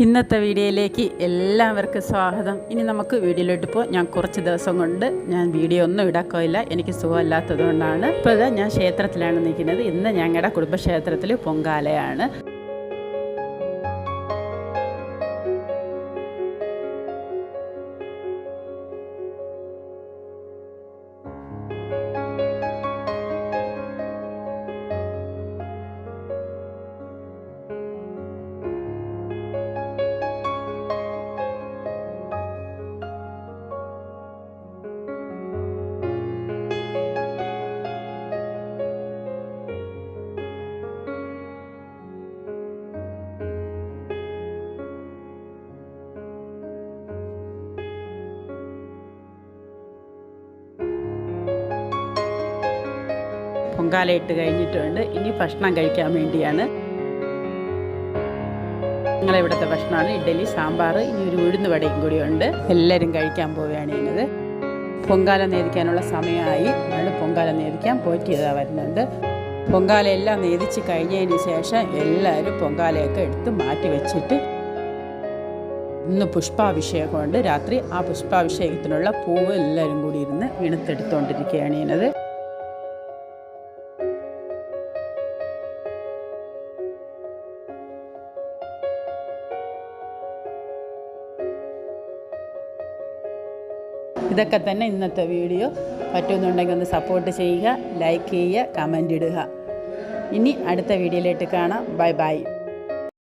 ഇന്നത്തെ വീഡിയോയിലേക്ക് എല്ലാവർക്കും സ്വാഗതം. ഇനി നമുക്ക് വീഡിയോയിലോട്ട് പോകാം. ഞാൻ കുറച്ച് ദിവസം കൊണ്ട് വീഡിയോ ഒന്നും ഇടാക്കില്ല, എനിക്ക് സുഖമില്ലാത്തത് കൊണ്ടാണ്. ഇപ്പോൾ ഇതാ ഞാൻ ക്ഷേത്രത്തിലാണ് നിൽക്കുന്നത്. ഇന്ന് ഞങ്ങളുടെ കുടുംബക്ഷേത്രത്തിൽ പൊങ്കാലയാണ്. പൊങ്കാല ഇട്ട് കഴിഞ്ഞിട്ടുണ്ട്. ഇനി ഭക്ഷണം കഴിക്കാൻ വേണ്ടിയാണ്. ഞങ്ങളിവിടുത്തെ ഭക്ഷണമാണ് ഇഡ്ഡലി, സാമ്പാർ, ഇനി ഒരു ഉഴുന്ന് വടയും കൂടിയുണ്ട്. എല്ലാവരും കഴിക്കാൻ പോവുകയാണ് ചെയ്യുന്നത്. പൊങ്കാല നേദിക്കാനുള്ള സമയമായി. പൊങ്കാല നേദിക്കാൻ പോറ്റിയതാ വരുന്നുണ്ട്. പൊങ്കാല എല്ലാം നേദിച്ച് കഴിഞ്ഞതിന് ശേഷം എല്ലാവരും പൊങ്കാലയൊക്കെ എടുത്ത് മാറ്റി വെച്ചിട്ട് ഇന്ന് പുഷ്പാഭിഷേകമുണ്ട്. രാത്രി ആ പുഷ്പാഭിഷേകത്തിനുള്ള പൂവ് എല്ലാവരും കൂടി ഇരുന്ന് വീണത്തെടുത്തുകൊണ്ടിരിക്കുകയാണ് ചെയ്യുന്നത്. ഇതൊക്കെ തന്നെ ഇന്നത്തെ വീഡിയോ. പറ്റുമെന്നുണ്ടെങ്കിൽ ഒന്ന് സപ്പോർട്ട് ചെയ്യുക, ലൈക്ക് ചെയ്യുക, കമൻ്റ് ഇടുക. ഇനി അടുത്ത വീഡിയോയിലേക്ക് കാണാം. Bye bye.